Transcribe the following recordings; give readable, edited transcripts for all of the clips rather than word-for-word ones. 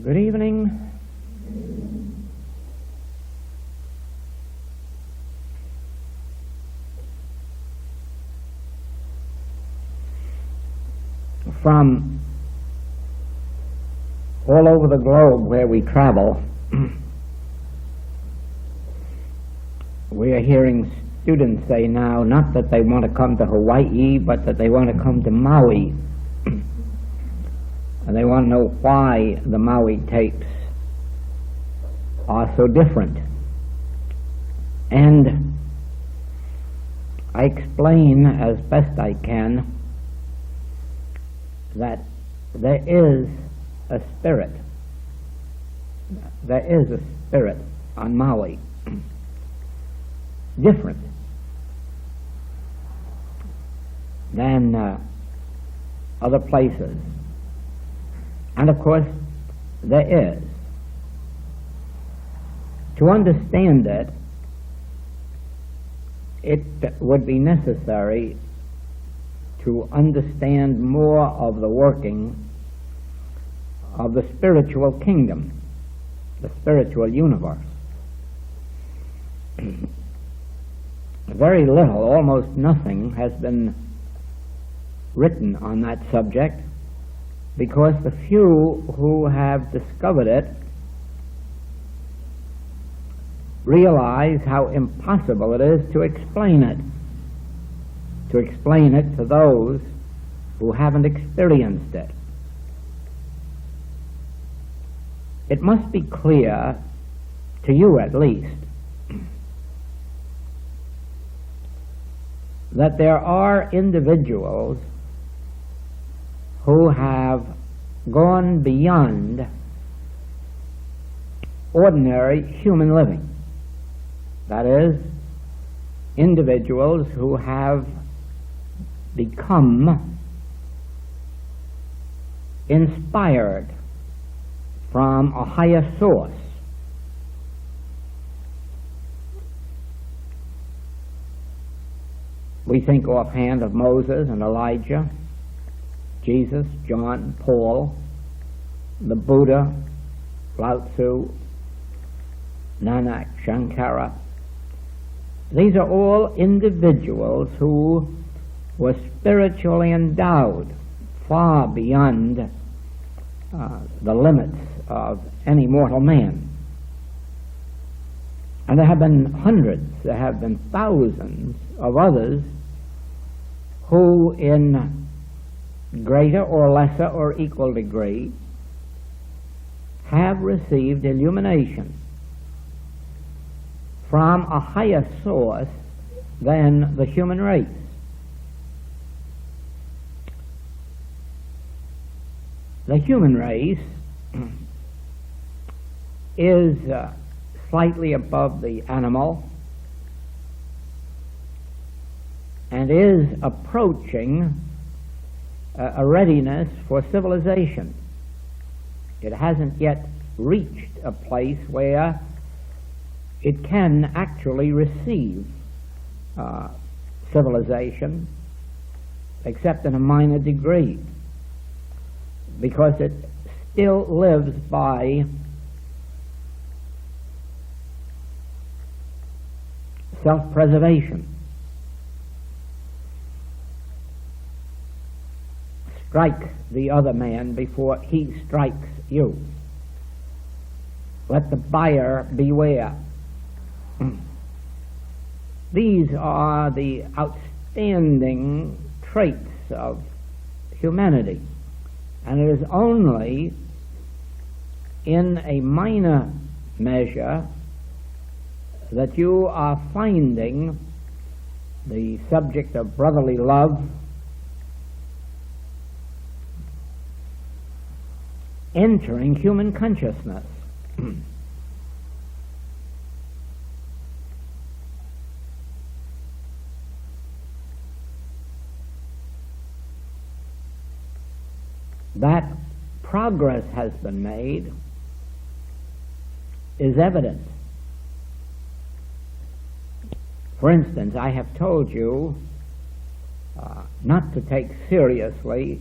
Good evening. From all over the globe where we travel, we are hearing students say now not that they want to come to Hawaii, but that they want to come to Maui. And they want to know why the Maui tapes are so different. And I explain as best I can that there is a spirit. There is a spirit on Maui. Different than other places. And of course, there is. To understand it, it would be necessary to understand more of the working of the spiritual kingdom, the spiritual universe. Very little, almost nothing, has been written on that subject, because the few who have discovered it realize how impossible it is to explain it to those who haven't experienced it. It must be clear, to you at least, that there are individuals who have gone beyond ordinary human living. That is, individuals who have become inspired from a higher source. We think offhand of Moses and Elijah, Jesus, John, Paul, the Buddha, Lao Tzu, Nanak, Shankara. These are all individuals who were spiritually endowed far beyond the limits of any mortal man. And there have been hundreds, there have been thousands of others who, in greater or lesser or equal degree, have received illumination from a higher source than the human race. The human race is slightly above the animal and is approaching a readiness for civilization. It hasn't yet reached a place where it can actually receive civilization, except in a minor degree, because it still lives by self-preservation. Strike the other man before he strikes you. Let the buyer beware. These are the outstanding traits of humanity, and it is only in a minor measure that you are finding the subject of brotherly love entering human consciousness. That progress has been made is evident. For instance, I have told you not to take seriously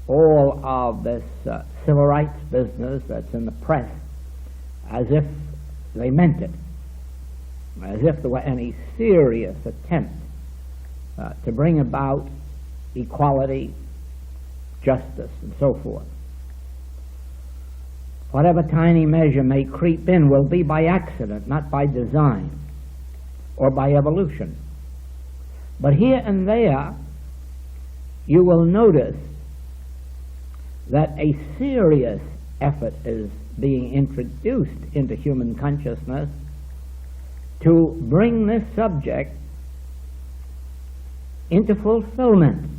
all of this civil rights business that's in the press as if they meant it, as if there were any serious attempt to bring about equality, justice, and so forth. Whatever tiny measure may creep in will be by accident, not by design or by evolution. But here and there, you will notice that a serious effort is being introduced into human consciousness to bring this subject into fulfillment.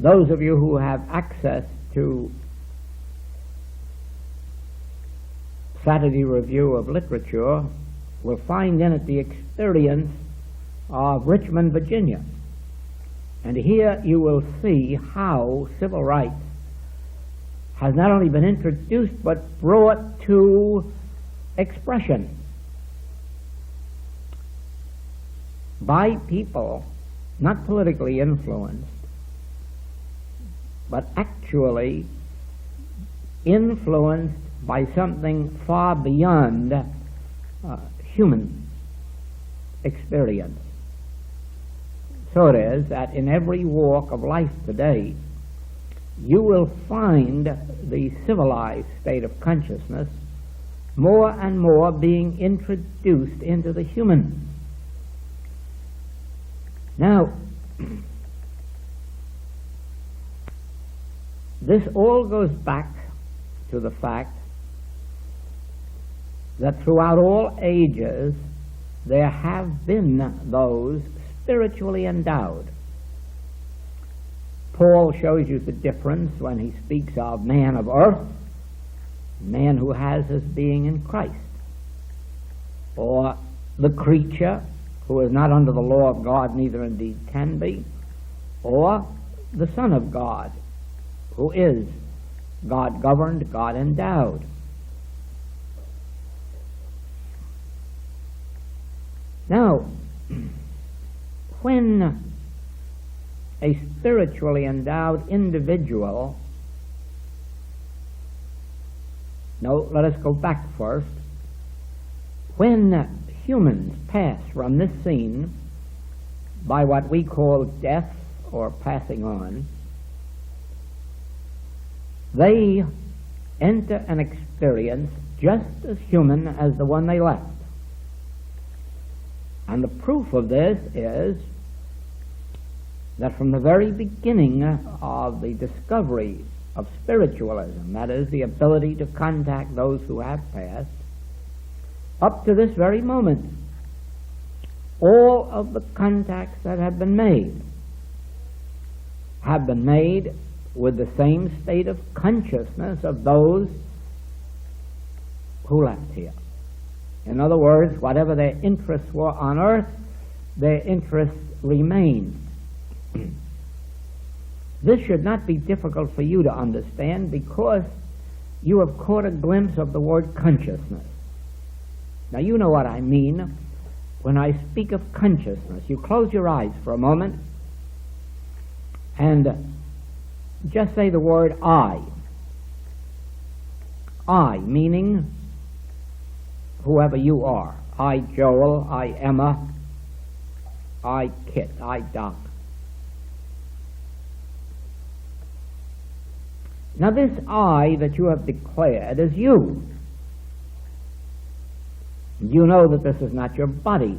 Those of you who have access to Saturday Review of Literature will find in it the experience of Richmond, Virginia. And here you will see how civil rights has not only been introduced but brought to expression by people not politically influenced, but actually influenced by something far beyond human experience. So it is that in every walk of life today, you will find the civilized state of consciousness more and more being introduced into the human. Now, this all goes back to the fact that throughout all ages there have been those spiritually endowed. Paul shows you the difference when he speaks of man of earth, man who has his being in Christ, or the creature who is not under the law of God, neither indeed can be, or the Son of God, who is God-governed, God-endowed. Now, when a spiritually endowed individual, no, let us go back first. When humans pass from this scene by what we call death or passing on, they enter an experience just as human as the one they left. And the proof of this is that from the very beginning of the discovery of spiritualism, that is, the ability to contact those who have passed, up to this very moment, all of the contacts that have been made with the same state of consciousness of those who left here. In other words, whatever their interests were on earth, their interests remain. This should not be difficult for you to understand because you have caught a glimpse of the word consciousness. Now you know what I mean when I speak of consciousness. You close your eyes for a moment and just say the word I. I, meaning whoever you are. I, Joel, I, Emma, I, Kit, I, Doc. Now this I that you have declared is you. You know that this is not your body.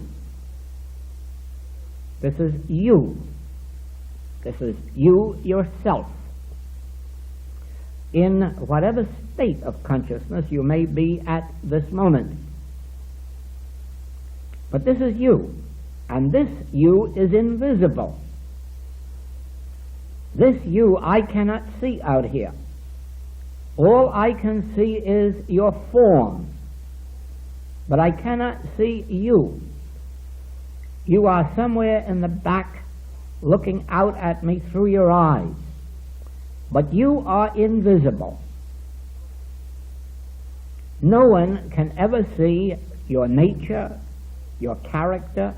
This is you. This is you yourself. In whatever state of consciousness you may be at this moment. But this is you, and this you is invisible. This you I cannot see out here. All I can see is your form, but I cannot see you. You are somewhere in the back looking out at me through your eyes, but you are invisible. No one can ever see your nature, your character.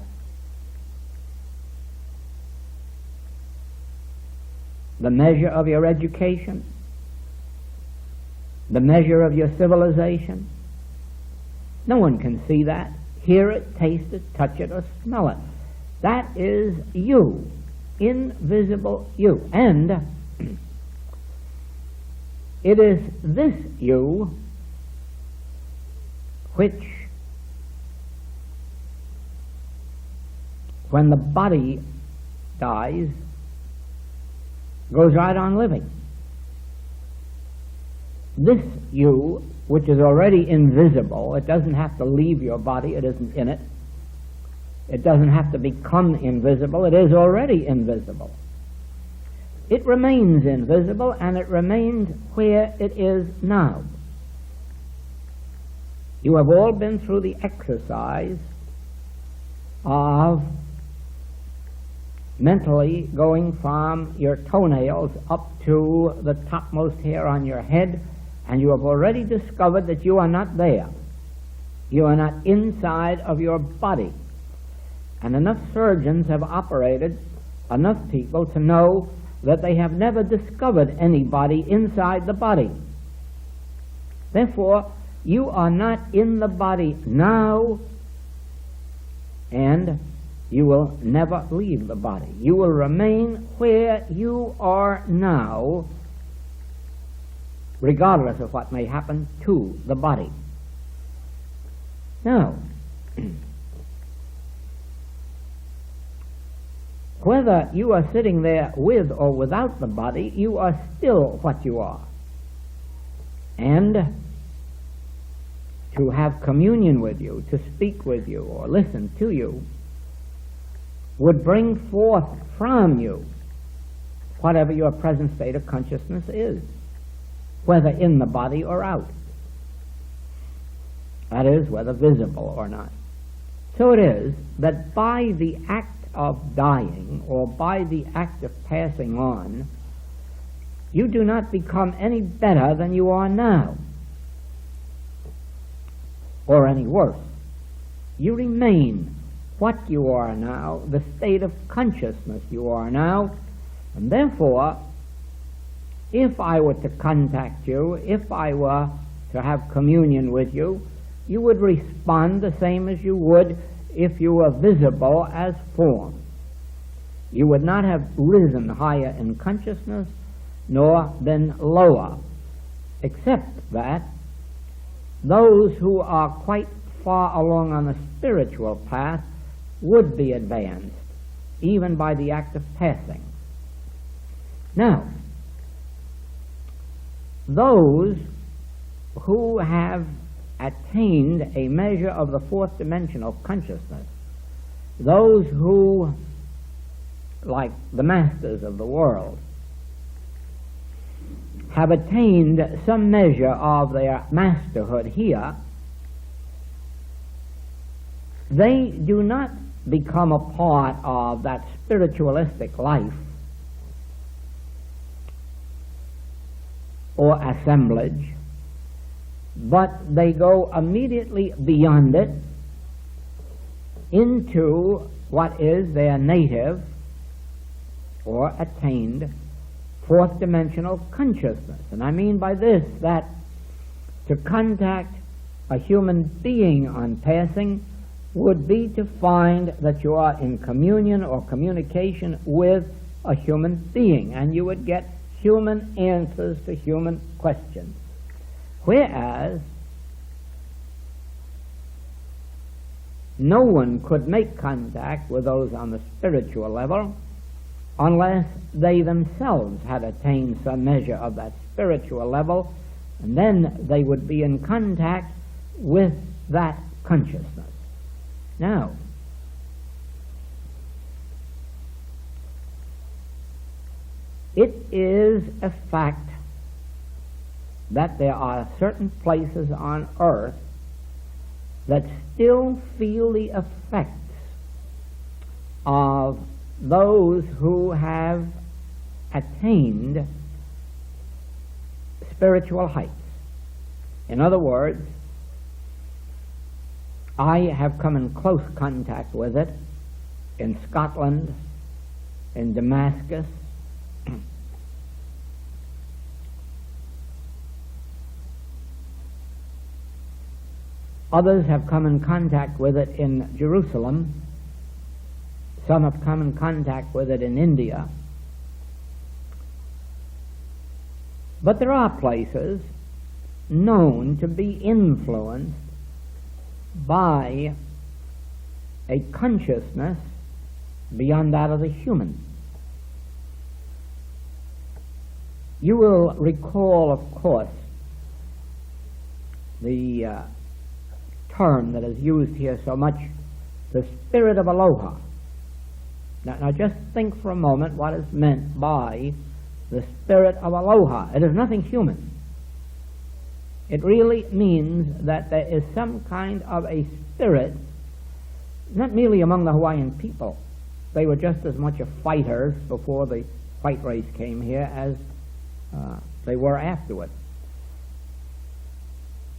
the measure of your education, the measure of your civilization. No one can see that, hear it, taste it, touch it, or smell it. That is you, invisible you. And it is this you which, when the body dies, goes right on living. This you, which is already invisible, it doesn't have to leave your body, it isn't in it. It doesn't have to become invisible, it is already invisible. It remains invisible, and it remains where it is now. You have all been through the exercise of mentally going from your toenails up to the topmost hair on your head, and you have already discovered that you are not there. You are not inside of your body. And enough surgeons have operated enough people to know that they have never discovered anybody inside the body. Therefore, you are not in the body now, and you will never leave the body. You will remain where you are now, regardless of what may happen to the body. Now, whether you are sitting there with or without the body, you are still what you are. And to have communion with you, to speak with you, or listen to you, would bring forth from you whatever your present state of consciousness is, whether in the body or out. That is, whether visible or not. So it is that by the act of dying, or by the act of passing on, you do not become any better than you are now, or any worse. You remain what you are now, the state of consciousness you are now, and therefore, if I were to contact you, if I were to have communion with you, you would respond the same as you would if you were visible as form. You would not have risen higher in consciousness, nor been lower, except that those who are quite far along on the spiritual path would be advanced, even by the act of passing. Now, those who have attained a measure of the fourth dimension of consciousness, those who, like the masters of the world, have attained some measure of their masterhood here, they do not become a part of that spiritualistic life or assemblage, but they go immediately beyond it into what is their native or attained fourth dimensional consciousness. And I mean by this that to contact a human being on passing would be to find that you are in communion or communication with a human being, and you would get human answers to human questions. Whereas no one could make contact with those on the spiritual level unless they themselves had attained some measure of that spiritual level, and then they would be in contact with that consciousness. Now, it is a fact that there are certain places on earth that still feel the effects of those who have attained spiritual heights. In other words, I have come in close contact with it, in Scotland, in Damascus, Others have come in contact with it in Jerusalem. Some have come in contact with it in India. But there are places known to be influenced by a consciousness beyond that of the human. You will recall, of course, the term that is used here so much, the spirit of aloha. Now just think for a moment what is meant by the spirit of aloha. It is nothing human. It really means that there is some kind of a spirit, not merely among the Hawaiian people. They were just as much fighters before the white race came here as they were afterward.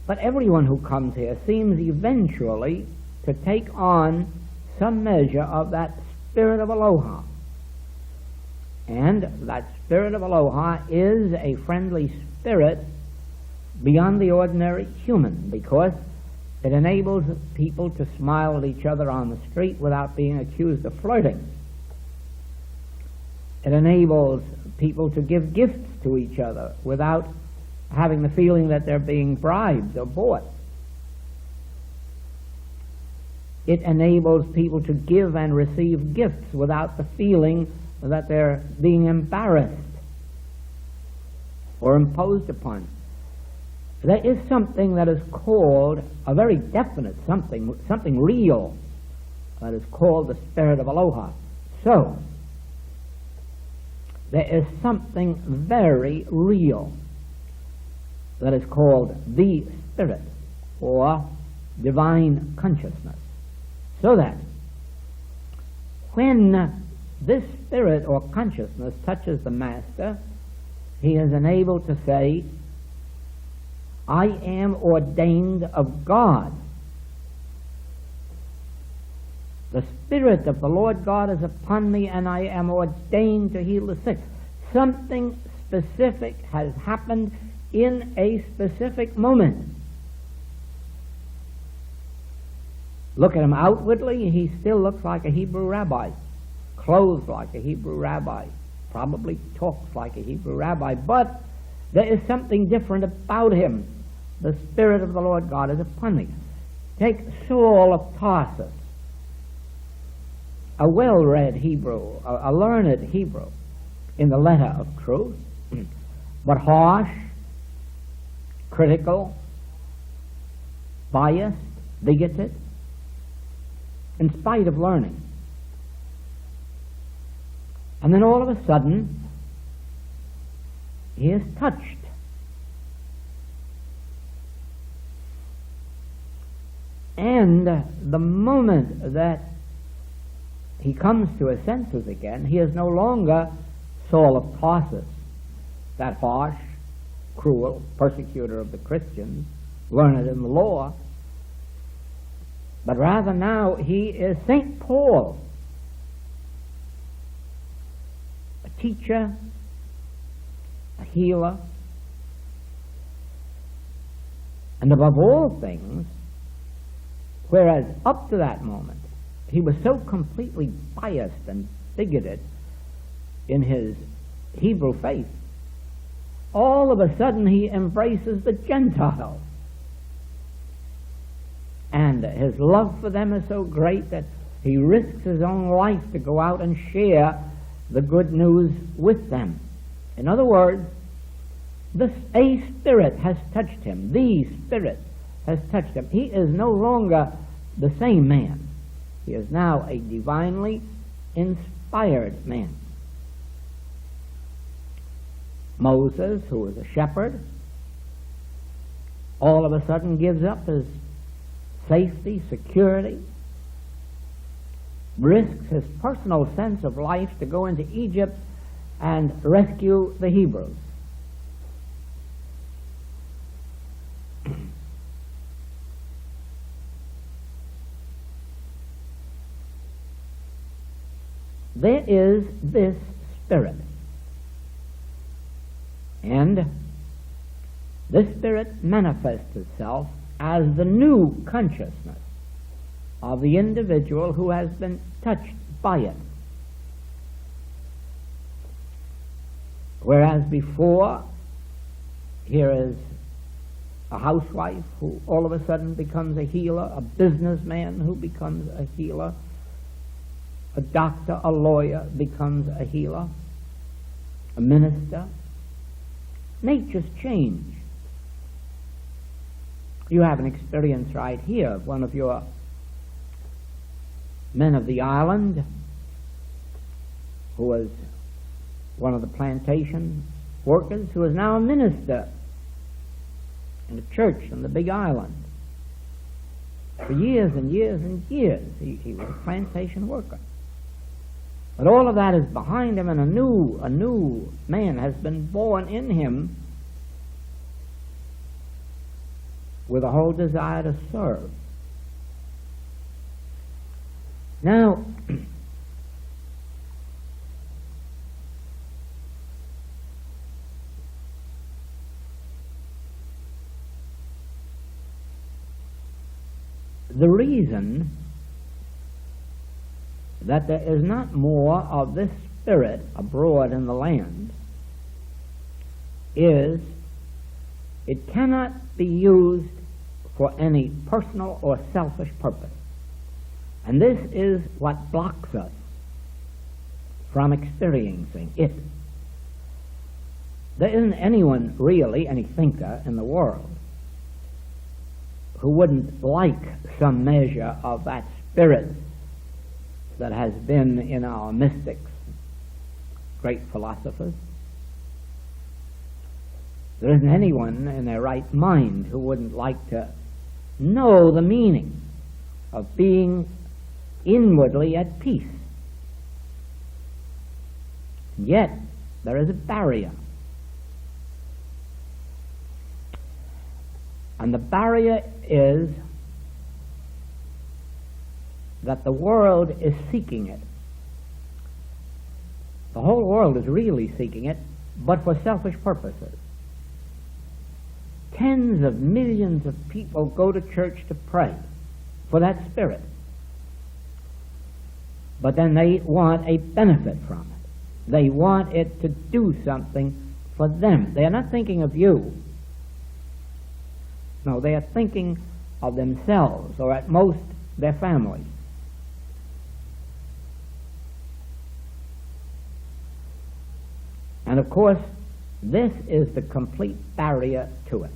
But everyone who comes here seems eventually to take on some measure of that spirit of aloha. And that spirit of aloha is a friendly spirit beyond the ordinary human, because it enables people to smile at each other on the street without being accused of flirting. It enables people to give gifts to each other without having the feeling that they're being bribed or bought. It enables people to give and receive gifts without the feeling that they're being embarrassed or imposed upon. There is something that is called, a very definite something real, that is called the spirit of aloha. So, there is something very real that is called the spirit, or divine consciousness. So that when this spirit or consciousness touches the master, he is enabled to say, I am ordained of God. The Spirit of the Lord God is upon me, and I am ordained to heal the sick. Something specific has happened in a specific moment. Look at him outwardly, he still looks like a Hebrew rabbi, clothes like a Hebrew rabbi, probably talks like a Hebrew rabbi, but there is something different about him. The Spirit of the Lord God is upon me. Take Saul of Tarsus, a well-read Hebrew, a learned Hebrew in the letter of truth, but harsh, critical, biased, bigoted, in spite of learning. And then all of a sudden, he is touched. And the moment that he comes to his senses again, he is no longer Saul of Tarsus, that harsh, cruel persecutor of the Christians, learned in the law, but rather now he is St. Paul, a teacher, a healer, and above all things, whereas up to that moment he was so completely biased and bigoted in his Hebrew faith, all of a sudden he embraces the Gentiles. And his love for them is so great that he risks his own life to go out and share the good news with them. In other words, a spirit has touched him. The Spirit has touched him. He is no longer the same man. He is now a divinely inspired man. Moses, who was a shepherd, all of a sudden gives up his safety, security, risks his personal sense of life to go into Egypt and rescue the Hebrews. There is this Spirit, and this Spirit manifests itself as the new consciousness of the individual who has been touched by it. Whereas before, here is a housewife who all of a sudden becomes a healer, a businessman who becomes a healer, a doctor, a lawyer becomes a healer, a minister. Nature's changed. You have an experience right here of one of your men of the island who was one of the plantation workers who is now a minister in a church on the Big Island. For years and years and years he was a plantation worker. But all of that is behind him, and a new man has been born in him with a whole desire to serve. Now, the reason that there is not more of this spirit abroad in the land is it cannot be used for any personal or selfish purpose. And this is what blocks us from experiencing it. There isn't anyone really, any thinker in the world, who wouldn't like some measure of that spirit that has been in our mystics, great philosophers. There isn't anyone in their right mind who wouldn't like to know the meaning of being inwardly at peace. Yet, there is a barrier. And the barrier is that the world is seeking it. The whole world is really seeking it, but for selfish purposes. Tens of millions of people go to church to pray for that spirit. But then they want a benefit from it. They want it to do something for them. They are not thinking of you. No, they are thinking of themselves, or at most their families. And of course, this is the complete barrier to it.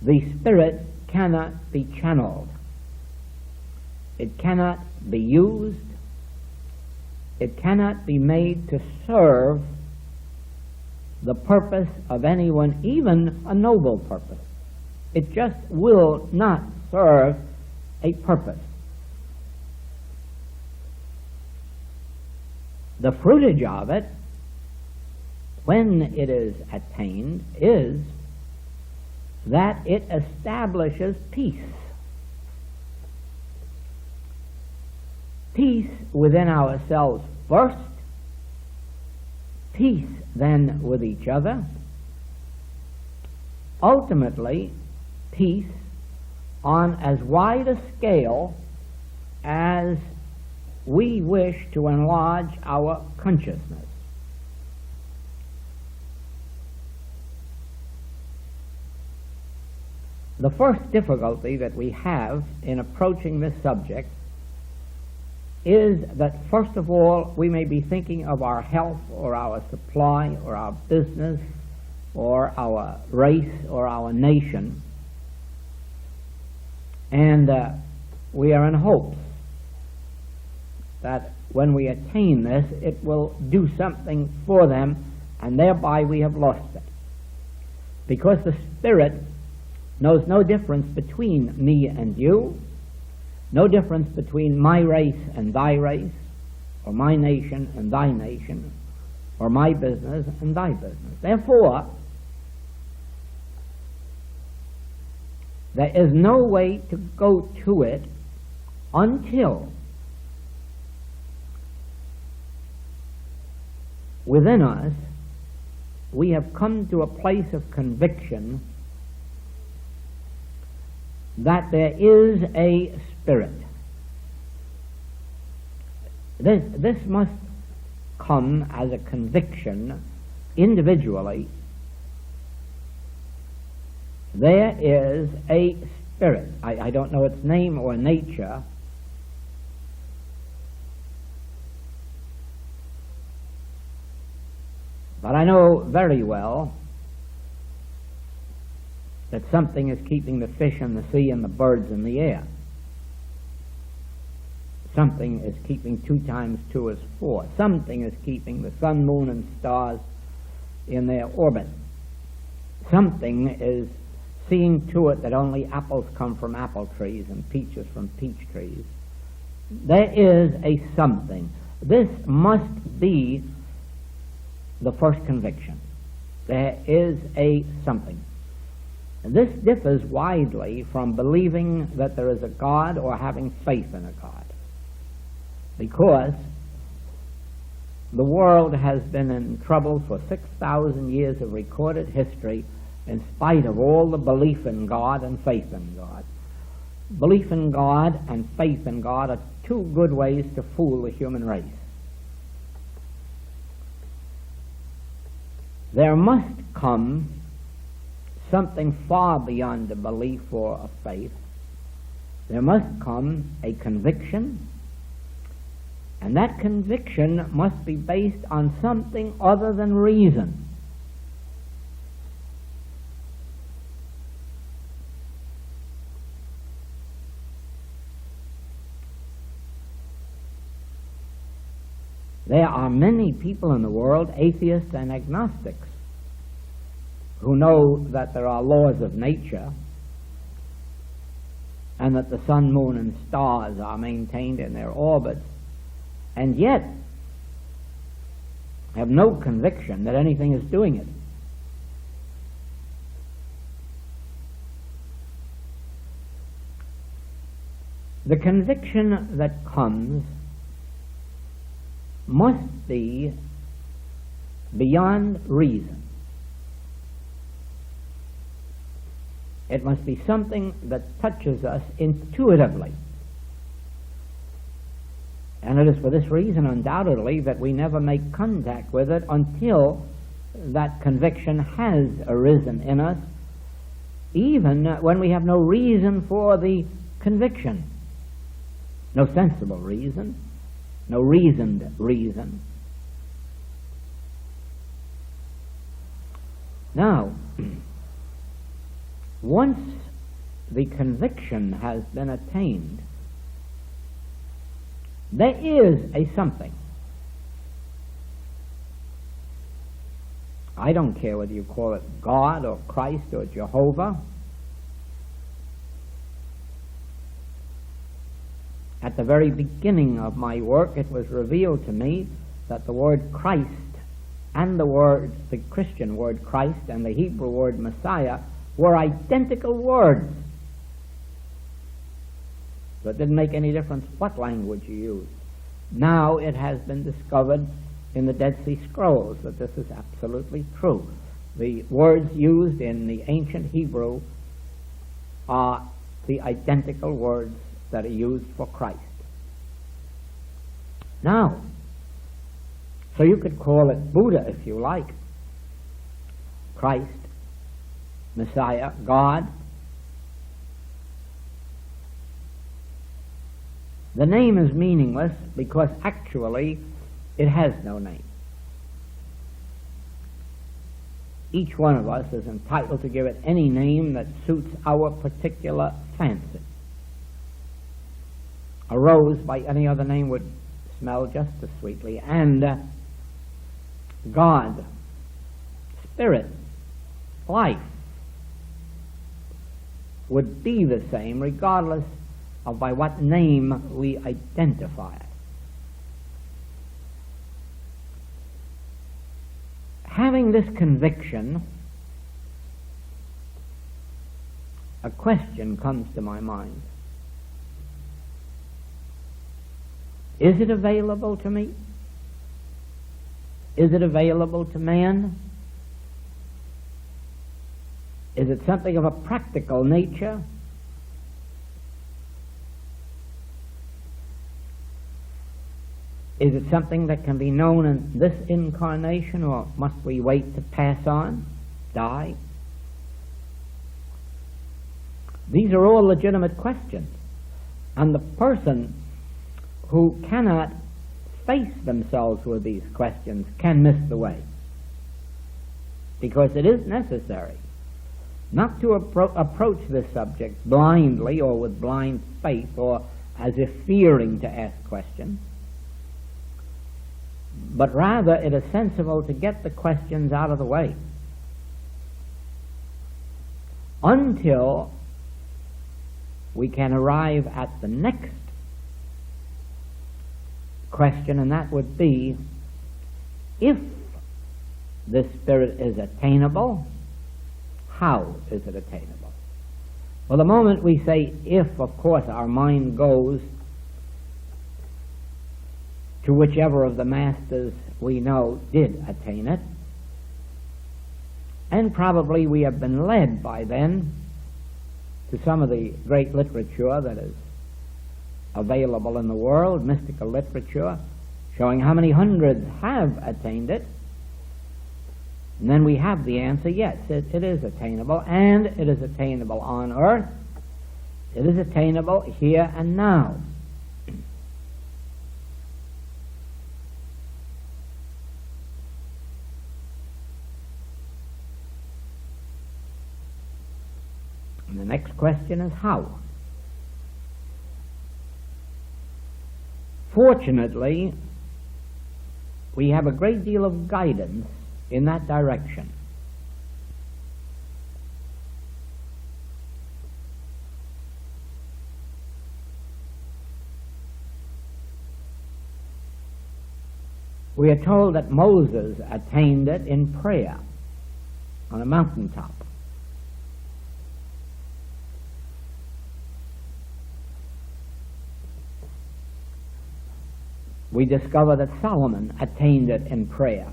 The spirit cannot be channeled. It cannot be used. It cannot be made to serve the purpose of anyone, even a noble purpose. It just will not serve a purpose. The fruitage of it, when it is attained, is that it establishes peace. Peace within ourselves first, peace then with each other, ultimately peace on as wide a scale as we wish to enlarge our consciousness. The first difficulty that we have in approaching this subject is that, first of all, we may be thinking of our health or our supply or our business or our race or our nation, and we are in hopes that when we attain this, it will do something for them, and thereby we have lost it. Because the Spirit knows no difference between me and you, no difference between my race and thy race, or my nation and thy nation, or my business and thy business. Therefore, there is no way to go to it until within us we have come to a place of conviction that there is a spirit. This must come as a conviction individually. There is a spirit. I don't know its name or nature, but I know very well that something is keeping the fish in the sea and the birds in the air. Something is keeping 2 times 2 is 4. Something is keeping the sun, moon, and stars in their orbit. Something is seeing to it that only apples come from apple trees and peaches from peach trees. There is a something. This must be the first conviction. There is a something. And this differs widely from believing that there is a God or having faith in a God, because the world has been in trouble for 6,000 years of recorded history in spite of all the belief in God and faith in God. Belief in God and faith in God are 2 good ways to fool the human race. There must come something far beyond a belief or a faith. There must come a conviction, and that conviction must be based on something other than reason. There are many people in the world, atheists and agnostics, who know that there are laws of nature and that the sun, moon, and stars are maintained in their orbits, and yet have no conviction that anything is doing it. The conviction that comes must be beyond reason. It must be something that touches us intuitively. And it is for this reason, undoubtedly, that we never make contact with it until that conviction has arisen in us, even when we have no reason for the conviction. No sensible reason, no reasoned reason. Now, once the conviction has been attained, there is a something. I don't care whether you call it God or Christ or Jehovah. At the very beginning of my work, it was revealed to me that the word Christ and the Christian word Christ and the Hebrew word Messiah were identical words. So it didn't make any difference what language you used. Now it has been discovered in the Dead Sea Scrolls that this is absolutely true. The words used in the ancient Hebrew are the identical words that are used for Christ. Now, so you could call it Buddha if you like, Christ, Messiah, God. The name is meaningless because actually it has no name. Each one of us is entitled to give it any name that suits our particular fancy. A rose by any other name would smell just as sweetly, and God, Spirit, life would be the same regardless of by what name we identify it. Having this conviction, a question comes to my mind. Is it available to me? Is it available to man? Is it something of a practical nature? Is it something that can be known in this incarnation, or must we wait to pass on, die? These are all legitimate questions. And the person who cannot face themselves with these questions can miss the way. Because it is necessary not to approach this subject blindly or with blind faith or as if fearing to ask questions, but rather it is sensible to get the questions out of the way until we can arrive at the next question, and that would be, if this spirit is attainable, how is it attainable? Well, the moment we say if, of course, our mind goes to whichever of the masters we know did attain it, and probably we have been led by then to some of the great literature that is available in the world, mystical literature, showing how many hundreds have attained it. And then we have the answer, yes, it is attainable, and it is attainable on earth. It is attainable here and now. And the next question is how. Fortunately, we have a great deal of guidance in that direction. We are told that Moses attained it in prayer on a mountaintop. We discover that Solomon attained it in prayer.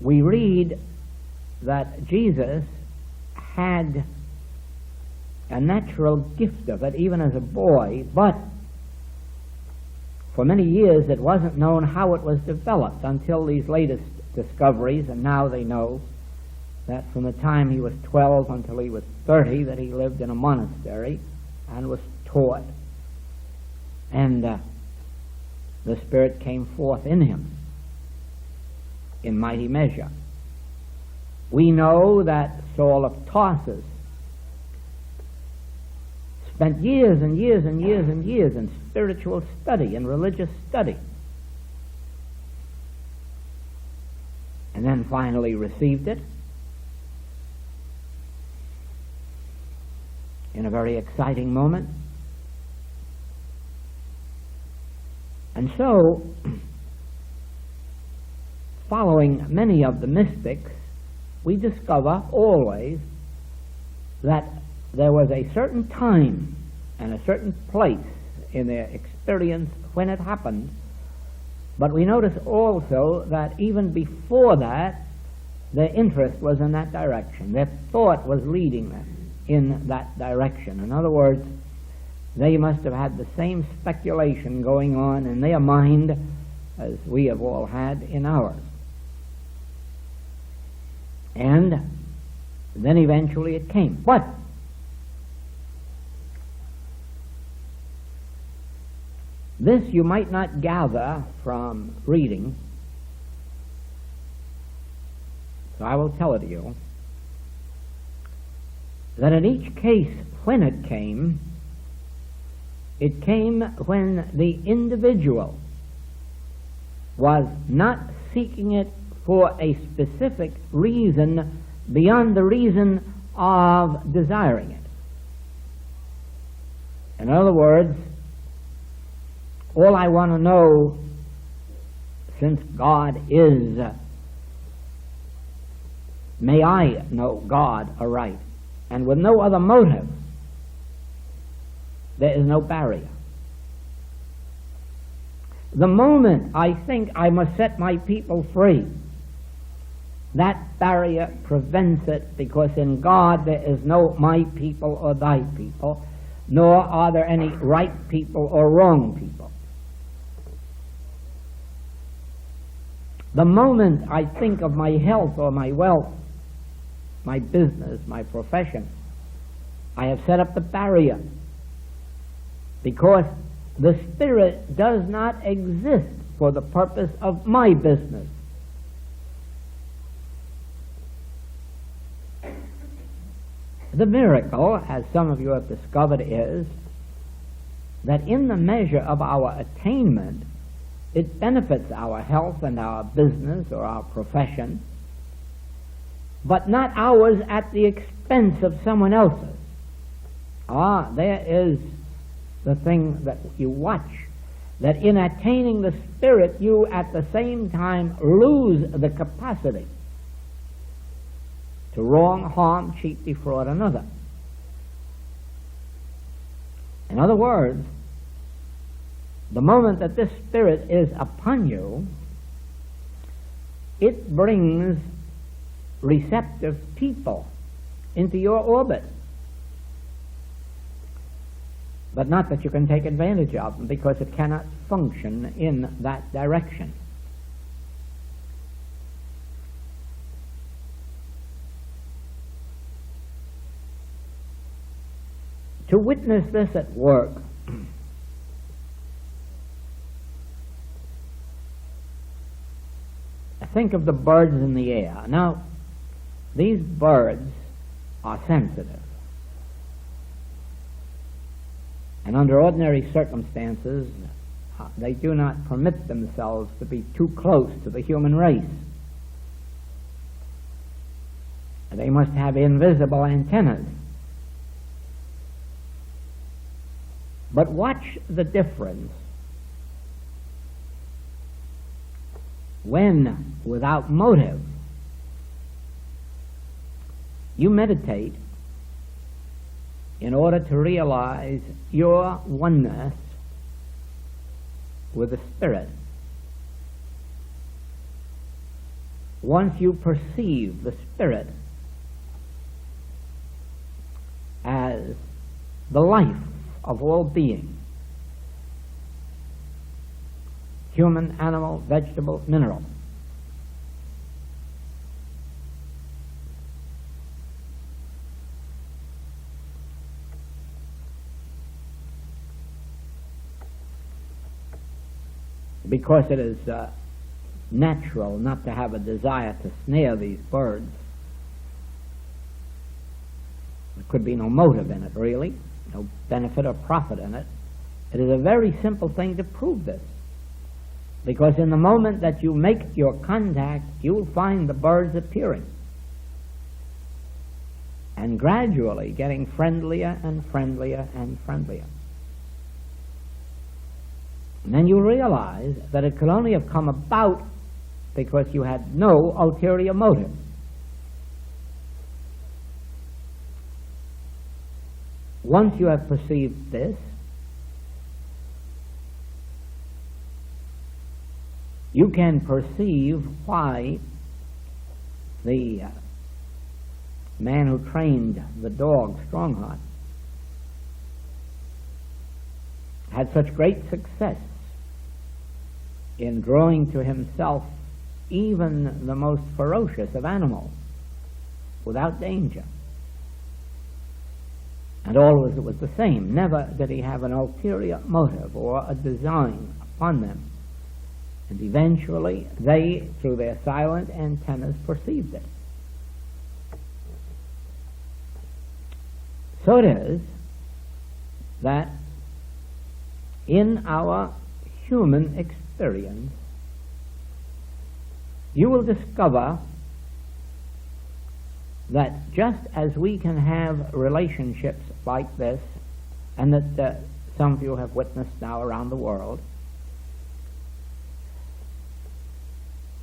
We read that Jesus had a natural gift of it even as a boy, but for many years it wasn't known how it was developed until these latest discoveries, and now they know that from the time he was 12 until he was 30 that he lived in a monastery and was taught, and the Spirit came forth in him in mighty measure. We know that Saul of Tarsus spent years and years and years and years in spiritual study and religious study, and then finally received it in a very exciting moment. And so, following many of the mystics, we discover always that there was a certain time and a certain place in their experience when it happened, but we notice also that even before that, their interest was in that direction. Their thought was leading them in that direction. In other words, they must have had the same speculation going on in their mind as we have all had in ours. And then eventually it came. But this you might not gather from reading, so I will tell it to you, that in each case when it came when the individual was not seeking it for a specific reason beyond the reason of desiring it. In other words, all I want to know, since God is, may I know God aright, and with no other motive, there is no barrier. The moment I think I must set my people free, that barrier prevents it, because in God there is no my people or thy people, nor are there any right people or wrong people. The moment I think of my health or my wealth, my business, my profession, I have set up the barrier, because the Spirit does not exist for the purpose of my business. The miracle, as some of you have discovered, is that in the measure of our attainment, it benefits our health and our business or our profession, but not ours at the expense of someone else's. There is the thing that you watch, that in attaining the Spirit, you at the same time lose the capacity to wrong, harm, cheat, defraud another. In other words, the moment that this Spirit is upon you, it brings receptive people into your orbit. But not that you can take advantage of them, because it cannot function in that direction. To witness this at work, think of the birds in the air. Now, these birds are sensitive, and under ordinary circumstances, they do not permit themselves to be too close to the human race. They must have invisible antennas. But watch the difference when, without motive, you meditate in order to realize your oneness with the Spirit. Once you perceive the Spirit as the life of all being, human, animal, vegetable, mineral, because it is natural not to have a desire to snare these birds. There could be no motive in it, really, no benefit or profit in it. It is a very simple thing to prove this, because in the moment that you make your contact, you will find the birds appearing and gradually getting friendlier and friendlier and friendlier. And then you realize that it could only have come about because you had no ulterior motive. Once you have perceived this, you can perceive why the man who trained the dog Strongheart had such great success in drawing to himself even the most ferocious of animals without danger. And always it was the same. Never did he have an ulterior motive or a design upon them. And eventually they, through their silent antennas, perceived it. So it is that in our human experience, you will discover that just as we can have relationships like this, and that some of you have witnessed now around the world,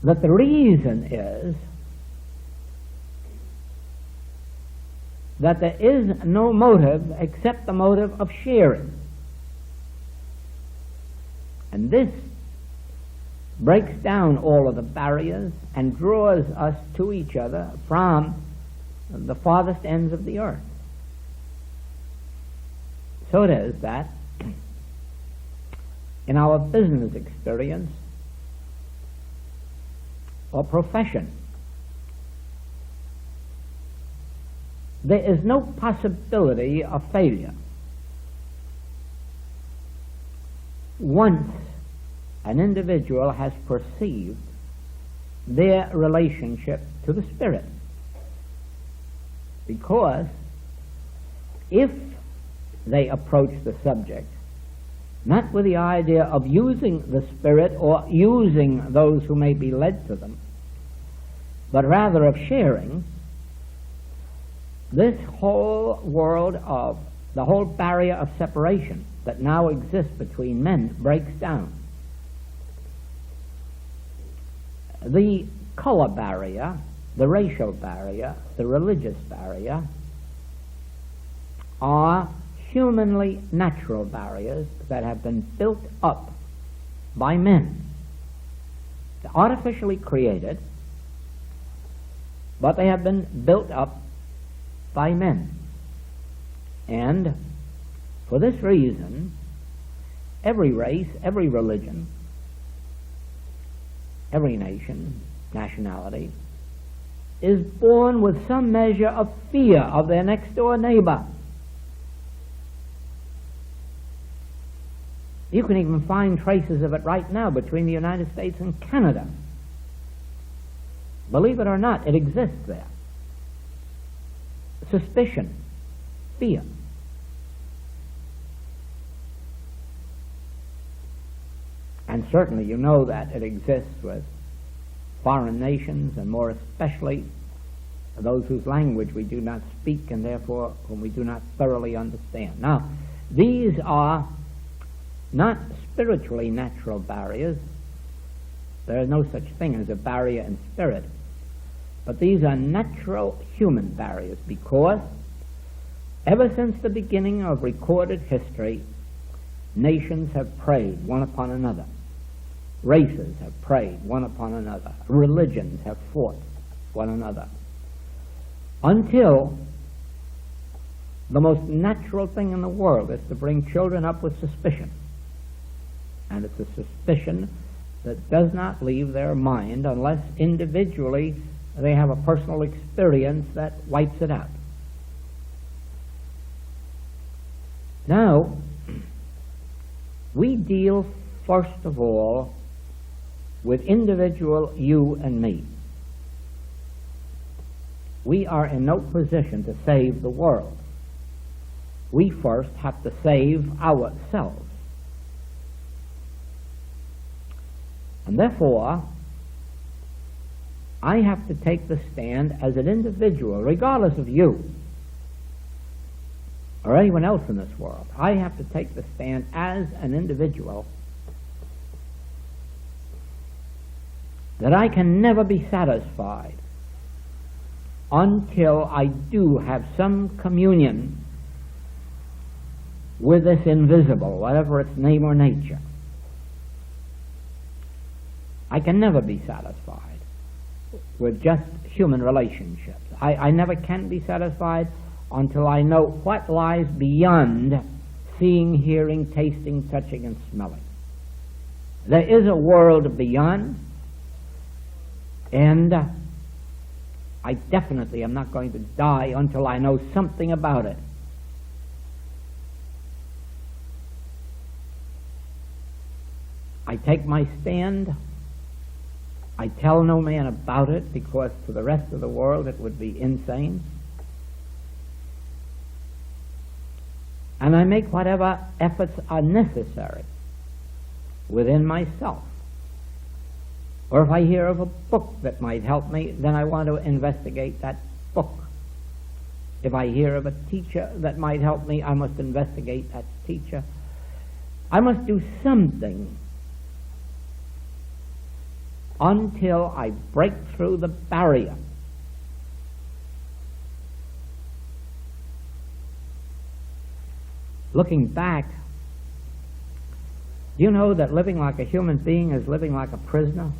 that the reason is that there is no motive except the motive of sharing. And this breaks down all of the barriers and draws us to each other from the farthest ends of the earth. So it is that in our business experience or profession, there is no possibility of failure once an individual has perceived their relationship to the Spirit. Because if they approach the subject not with the idea of using the Spirit or using those who may be led to them, but rather of sharing, this whole world of the whole barrier of separation that now exists between men breaks down. The color barrier, the racial barrier, the religious barrier are humanly natural barriers that have been built up by men. They're artificially created, but they have been built up by men. And for this reason, every race, every religion, every nation, nationality, is born with some measure of fear of their next door neighbor. You can even find traces of it right now between the United States and Canada. Believe it or not, it exists there. Suspicion, fear. And certainly you know that it exists with foreign nations, and more especially those whose language we do not speak and therefore whom we do not thoroughly understand. Now, these are not spiritually natural barriers. There is no such thing as a barrier in spirit. But these are natural human barriers, because ever since the beginning of recorded history, nations have preyed one upon another. Races have preyed one upon another. Religions have fought one another. Until the most natural thing in the world is to bring children up with suspicion. And it's a suspicion that does not leave their mind unless individually they have a personal experience that wipes it out. Now, we deal first of all with individual you and me. We are in no position to save the world. We first have to save ourselves. And therefore, I have to take the stand as an individual, regardless of you or anyone else in this world. I have to take the stand as an individual that I can never be satisfied until I do have some communion with this invisible, whatever its name or nature. I can never be satisfied with just human relationships. I never can be satisfied until I know what lies beyond seeing, hearing, tasting, touching, and smelling. There is a world beyond, and I definitely am not going to die until I know something about it. I take my stand. I tell no man about it, because to the rest of the world it would be insane. And I make whatever efforts are necessary within myself. Or if I hear of a book that might help me, then I want to investigate that book. If I hear of a teacher that might help me, I must investigate that teacher. I must do something until I break through the barrier. Looking back Do you know that living like a human being is living like a prisoner?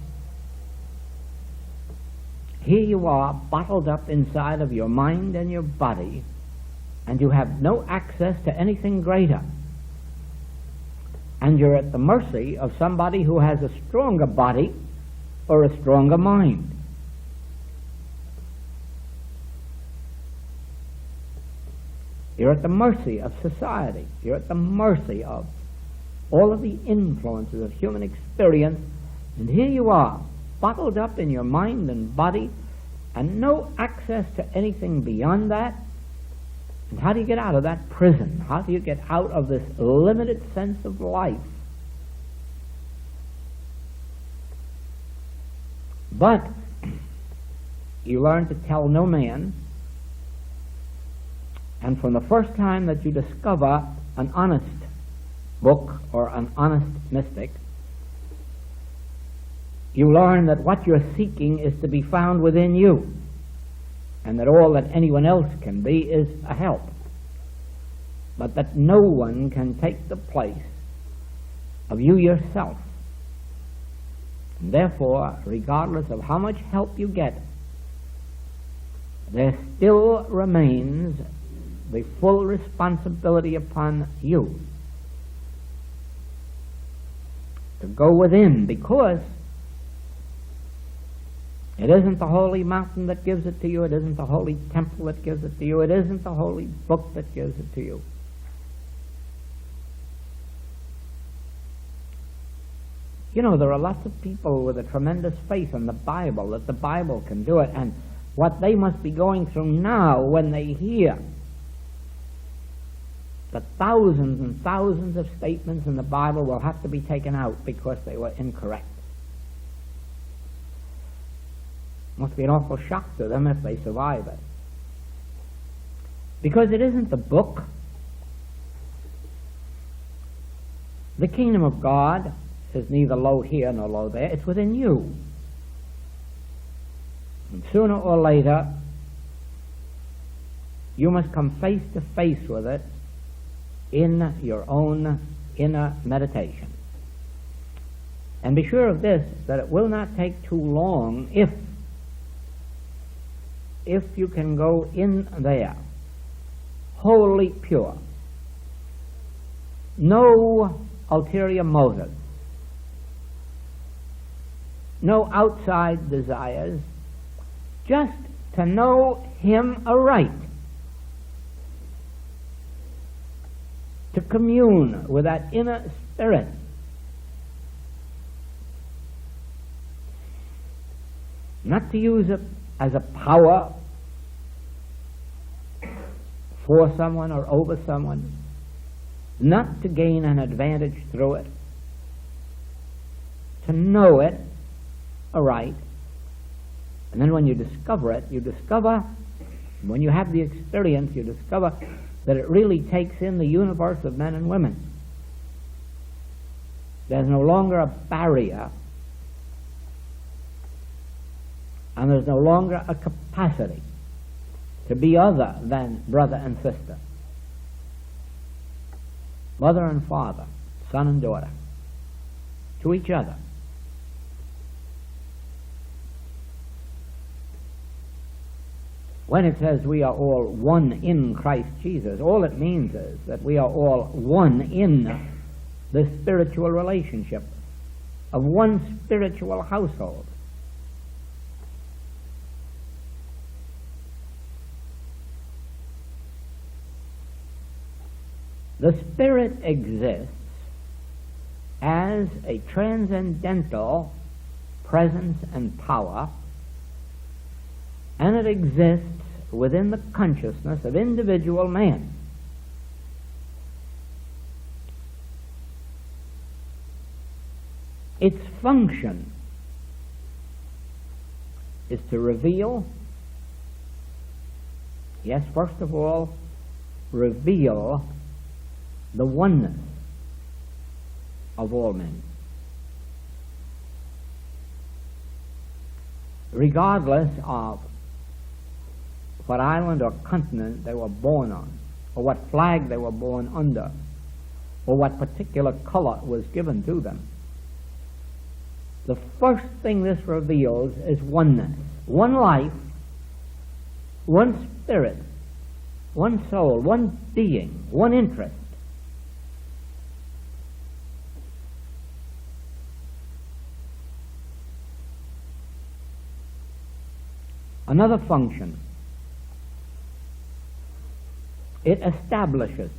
Here you are, bottled up inside of your mind and your body, and you have no access to anything greater. And you're at the mercy of somebody who has a stronger body or a stronger mind. You're at the mercy of society. You're at the mercy of all of the influences of human experience. And here you are, bottled up in your mind and body, and no access to anything beyond that. And how do you get out of that prison? How do you get out of this limited sense of life? But you learn to tell no man, and from the first time that you discover an honest book or an honest mystic, you learn that what you're seeking is to be found within you, and that all that anyone else can be is a help, but that no one can take the place of you yourself. And therefore, regardless of how much help you get, there still remains the full responsibility upon you to go within, because it isn't the holy mountain that gives it to you, it isn't the holy temple that gives it to you, it isn't the holy book that gives it to you. You know, there are lots of people with a tremendous faith in the Bible, that the Bible can do it, and what they must be going through now when they hear the thousands and thousands of statements in the Bible will have to be taken out because they were incorrect. Must be an awful shock to them if they survive it. Because it isn't the book. The kingdom of God is neither low here nor low there. It's within you. And sooner or later, you must come face to face with it in your own inner meditation. And be sure of this, that it will not take too long if you can go in there wholly pure, no ulterior motives, no outside desires, just to know Him aright, to commune with that inner spirit. Not to use it as a power for someone or over someone, not to gain an advantage through it, to know it aright. And then when you discover it, when you have the experience, you discover that it really takes in the universe of men and women. There's no longer a barrier, and there's no longer a capacity to be other than brother and sister, mother and father, son and daughter, to each other. When it says we are all one in Christ Jesus, all it means is that we are all one in the spiritual relationship of one spiritual household. The Spirit exists as a transcendental presence and power, and it exists within the consciousness of individual man. Its function is to reveal, yes, first of all, reveal the oneness of all men, regardless of what island or continent they were born on, or what flag they were born under, or what particular color was given to them. The first thing this reveals is oneness. One life, one spirit, one soul, one being, one interest. Another function, it establishes.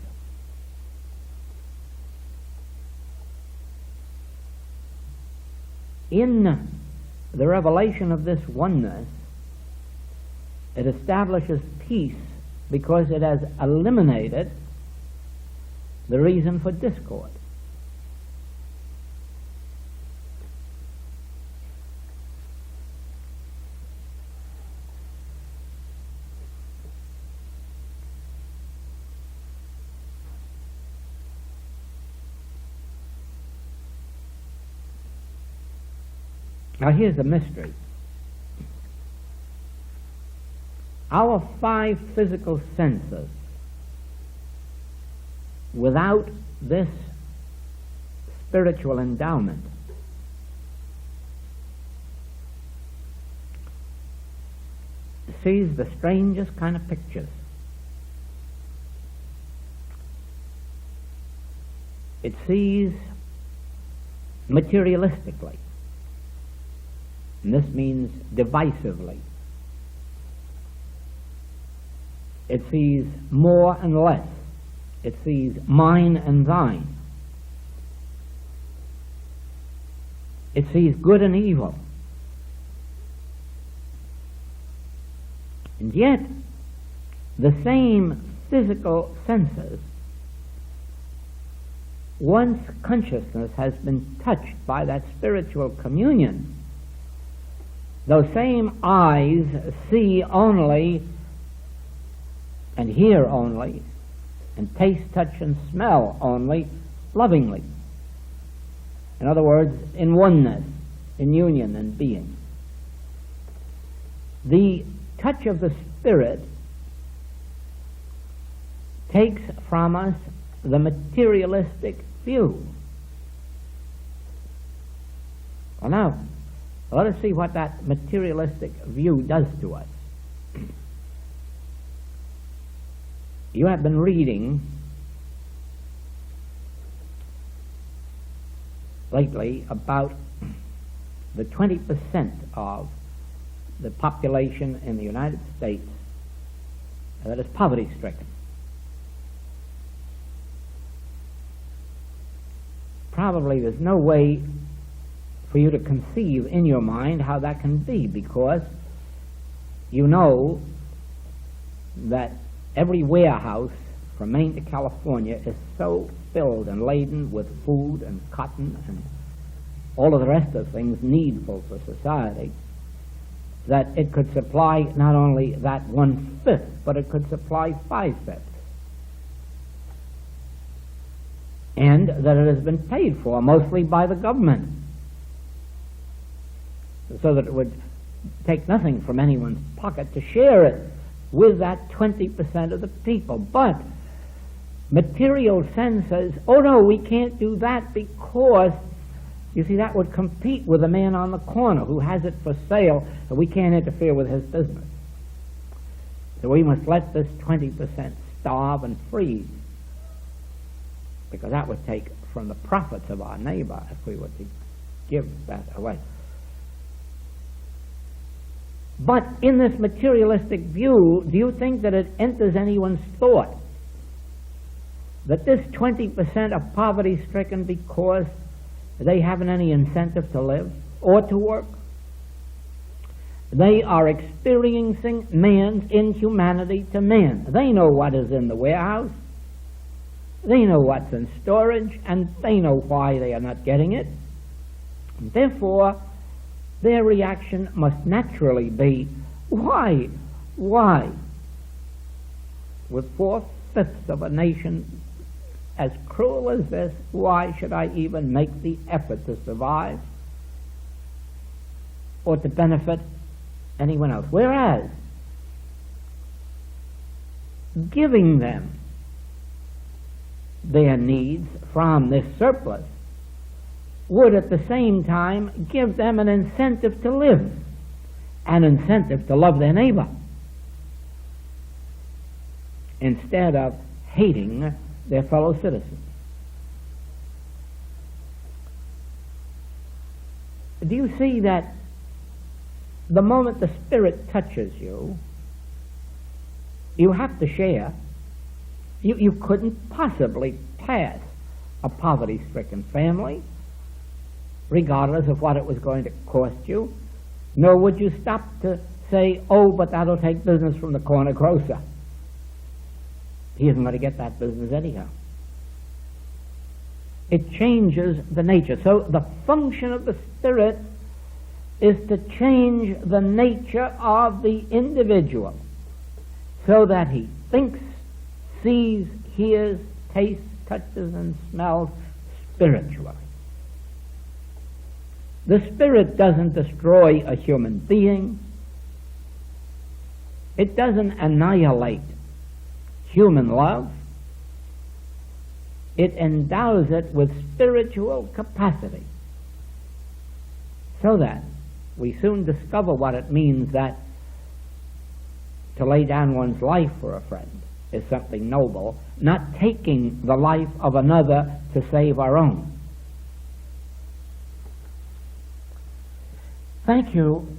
In the revelation of this oneness, it establishes peace because it has eliminated the reason for discord. Now here's the mystery. Our five physical senses, without this spiritual endowment, sees the strangest kind of pictures. It sees materialistically. And this means divisively. It sees more and less. It sees mine and thine. It sees good and evil. And yet, the same physical senses, once consciousness has been touched by that spiritual communion, those same eyes see only, and hear only, and taste, touch, and smell only lovingly. In other words, in oneness, in union and being. The touch of the Spirit takes from us the materialistic view. Well, now, let us see what that materialistic view does to us. You have been reading lately about the 20% of the population in the United States that is poverty-stricken. Probably there's no way for you to conceive in your mind how that can be, because you know that every warehouse from Maine to California is so filled and laden with food and cotton and all of the rest of things needful for society, that it could supply not only that 1/5, but it could supply 5/5. And that it has been paid for mostly by the government, so that it would take nothing from anyone's pocket to share it with that 20% of the people. But material sense says, oh no, we can't do that, because, you see, that would compete with the man on the corner who has it for sale, and we can't interfere with his business. So we must let this 20% starve and freeze, because that would take from the profits of our neighbor if we were to give that away. But in this materialistic view, do you think that it enters anyone's thought that this 20% are poverty-stricken because they haven't any incentive to live or to work? They are experiencing man's inhumanity to man. They know what is in the warehouse. They know what's in storage, and they know why they are not getting it. Therefore, their reaction must naturally be, why? With 4/5 of a nation as cruel as this, why should I even make the effort to survive or to benefit anyone else? Whereas, giving them their needs from this surplus would at the same time give them an incentive to live, an incentive to love their neighbor, instead of hating their fellow citizens. Do you see that the moment the Spirit touches you, you have to share? You couldn't possibly pass a poverty-stricken family, regardless of what it was going to cost you, nor would you stop to say, oh, but that'll take business from the corner grocer. He isn't going to get that business anyhow. It changes the nature. So the function of the Spirit is to change the nature of the individual so that he thinks, sees, hears, tastes, touches, and smells spiritually. The Spirit doesn't destroy a human being. It doesn't annihilate human love. It endows it with spiritual capacity, so that we soon discover what it means that to lay down one's life for a friend is something noble, not taking the life of another to save our own. Thank you